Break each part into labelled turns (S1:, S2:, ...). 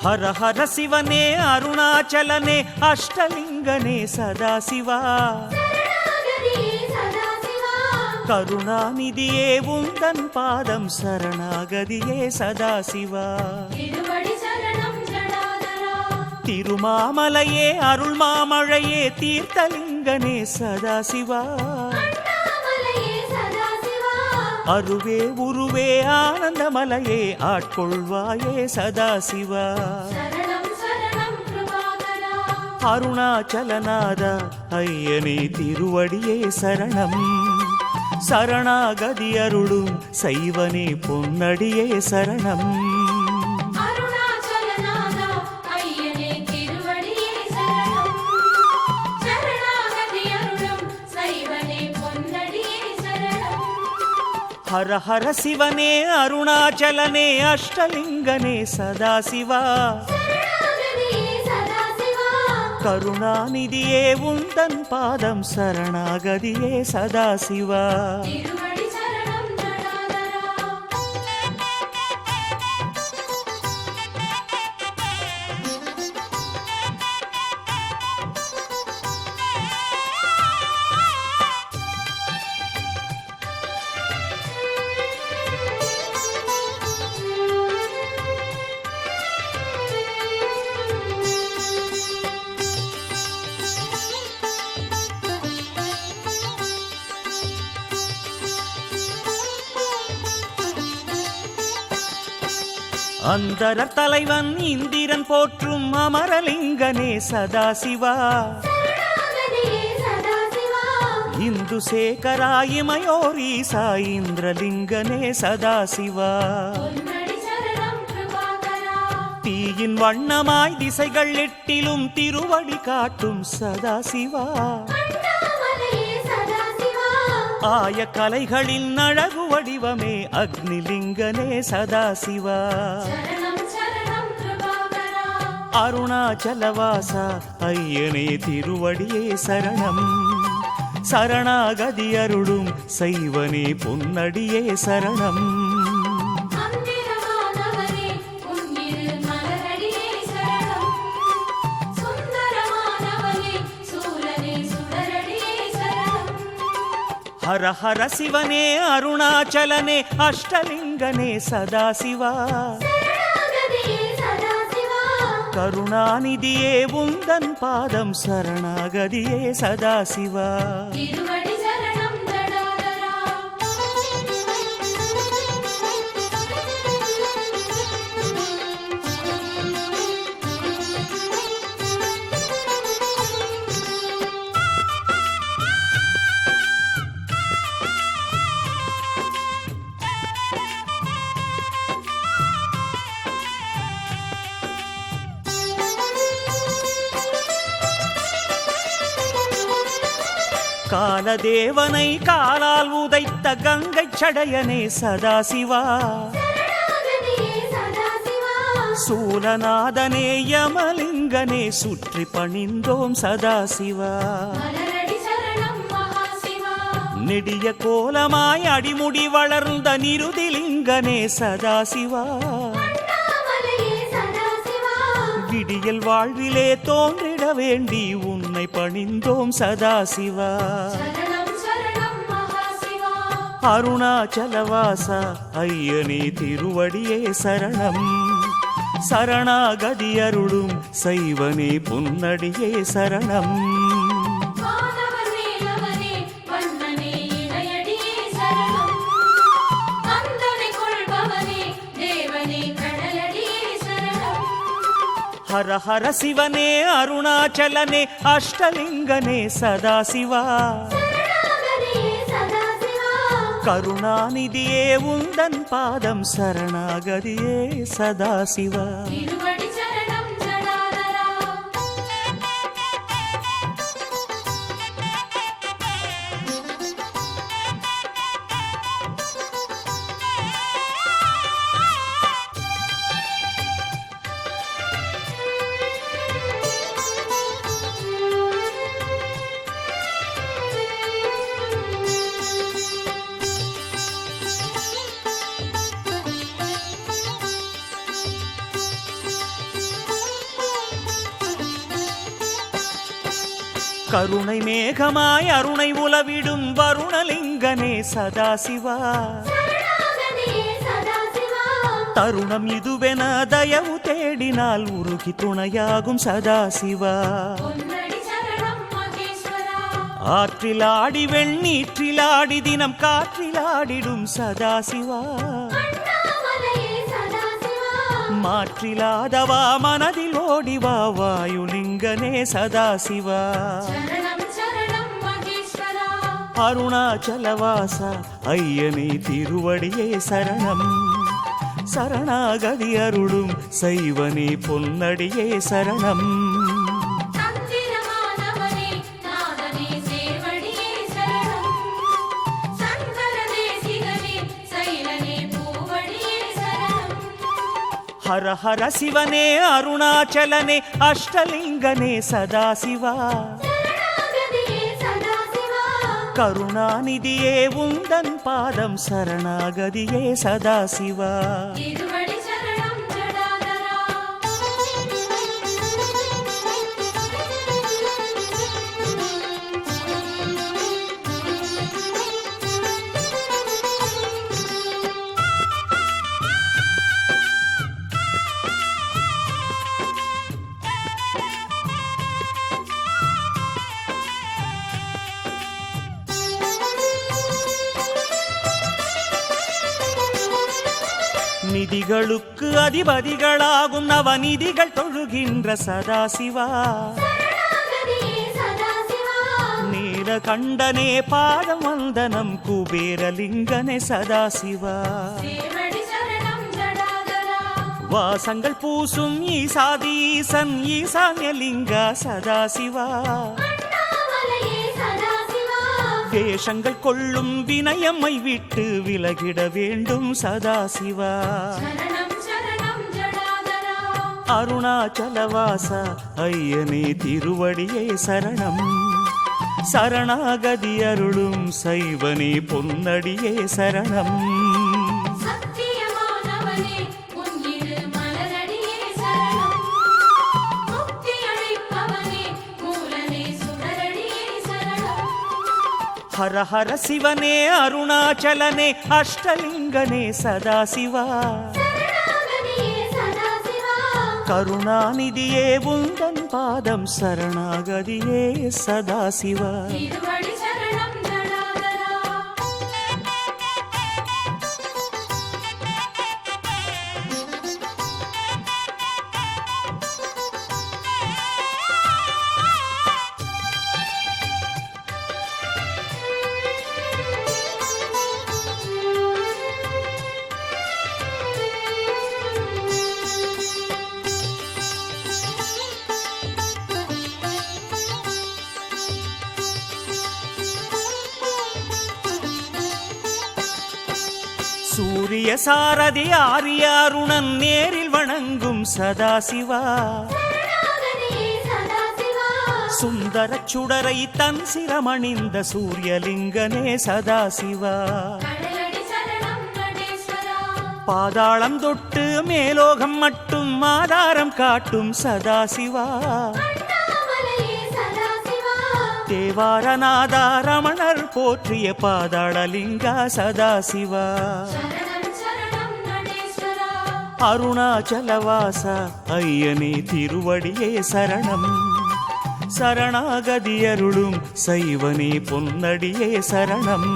S1: ಹರ ಹರ ಶಿವನೇ ಅರುಣಾಚಲನೆ ಅಷ್ಟಲಿಂಗನೇ ಸದಾಶಿವ கருணாநிதியே உந்தன் பாதம் சரணாகதியே சதாசிவா திருமாமலையே அருள் மாமழையே தீர்த்தலிங்கனே சதாசிவா அருவே உருவே ஆனந்தமலையே ஆட்கொள்வாயே சதாசிவா அருணாச்சலநாத ஐயனே திருவடியே சரணம் சரணாகதி அருளும் சைவனே பொன்னடியே சரணம் ஹர ஹர சிவனே அருணாச்சலனே அஷ்டலிங்கனே சதாசிவா கருணாநிதியே உந்தன் பாதம் சரணாகதியே சதாசிவா அந்தர தலைவன் இந்திரன் போற்றும் அமரலிங்கனே சதாசிவா இந்து சேகராயிமயோரீசா இந்திரலிங்கனே சதாசிவா தீயின் வண்ணமாய் திசைகள் எட்டிலும் திருவடி காட்டும் சதாசிவா ஆய கலைகளின் அழகு வடிவமே அக்னிலிங்கனே சதாசிவா அருணாச்சலவாசா ஐயனே திருவடியே சரணம் சரணாகதி அருளும் சைவனே பொன்னடியே சரணம் ஹர ஹர சிவனே அருணாச்சலனே அஷ்டலிங்கனே சதாசிவா கருணாநிதியே உந்தன் பாதம் சரணாகதியே சதாசிவா காலதேவனை காலால் உதைத்த கங்கை சடையனே சதாசிவா சூலநாதனே யமலிங்கனே சுற்றி பணிந்தோம் சதாசிவா நெடிய கோலமாய் அடிமுடி வளர்ந்த நிருதிலிங்கனே சதாசிவா விடியல் வாழ்விலே தோன்றிட வேண்டி உன்னை பணிந்தோம் சதாசிவா அருணாச்சலவாசா ஐயனே திருவடியே சரணம் சரணாகதி அருளும் சைவனே பொன்னடியே சரணம் ஹர ஹர சிவனே அருணாச்சலனே அஷ்டலிங்கனே சதாசிவா கருணாநிதியே உந்தன் பாதம் சரணாகதியே சதாசிவா கருணை மேகமாய் அருணை உலவிடும் வருணலிங்கனே சதாசிவா தருணம் இதுவென தயவு தேடினால் உருகி துணையாகும் சதாசிவா ஆற்றிலாடி வெண்ணீற்றிலாடி தினம் காற்றிலாடிடும் சதாசிவா மாற்றிலாதவா மனதில் ஓடிவா வாயுலிங்கனே சதாசிவா அருணாச்சலவாசா ஐயனே திருவடியே சரணம் சரணாகதி அருளும் சைவனே பொன்னடியே சரணம் ஹர ஹர சிவனே அருணாச்சலனே அஷ்டலிங்கனே சதாசிவா கருணாநிதியே உந்தன் பாதம் சரணாகதியே சதாசிவா நிதிகளுக்கு அதிபதிகளாகும் நவநிதிகள் தொழுகின்ற சதாசிவா நீலகண்டனே பாதம் வந்தனம் குபேரலிங்கனே சதாசிவா வாசங்கள் பூசும் ஈசாதீசன் ஈசான்யலிங்க சதாசிவா வேஷங்கள் கொள்ளும் வினயம்மை விட்டு விலகிட வேண்டும் சதாசிவா அருணாச்சலவாசா ஐயனே திருவடியே சரணம் சரணாகதி அருளும் சைவனே பொன்னடியே சரணம் ஹர ஹர சிவனே அருணாச்சலனே அஷ்டலிங்கனே சதாசிவா கருணாநிதியே உந்தன் பாதம் சரணாகதியே சதாசிவா சூரிய சாரதி ஆரிய அருணன் நேரில் வணங்கும் சதாசிவா சுந்தர சுடரை தன் சிரமணிந்த சூரியலிங்கனே சதாசிவா பாதாளம் தொட்டு மேலோகம் மட்டும் ஆதாரம் காட்டும் சதாசிவா தேவாரநாதா ரமணர் போற்றிய பாதாளலிங்கா சதாசிவா அருணாச்சலவாசா ஐயனே திருவடியே சரணம் சரணாகதி அருளும் சைவனே பொன்னடியே சரணம்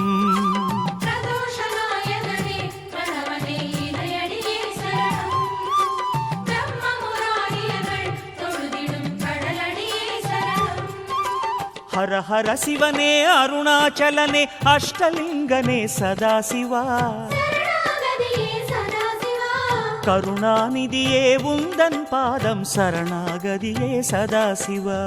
S1: ஹர ஹர சிவனே அருணாச்சலனே அஷ்டலிங்கனே சதாசிவா கருணாநிதியே உந்தன் பாதம் சரணாகதியே சதாசிவா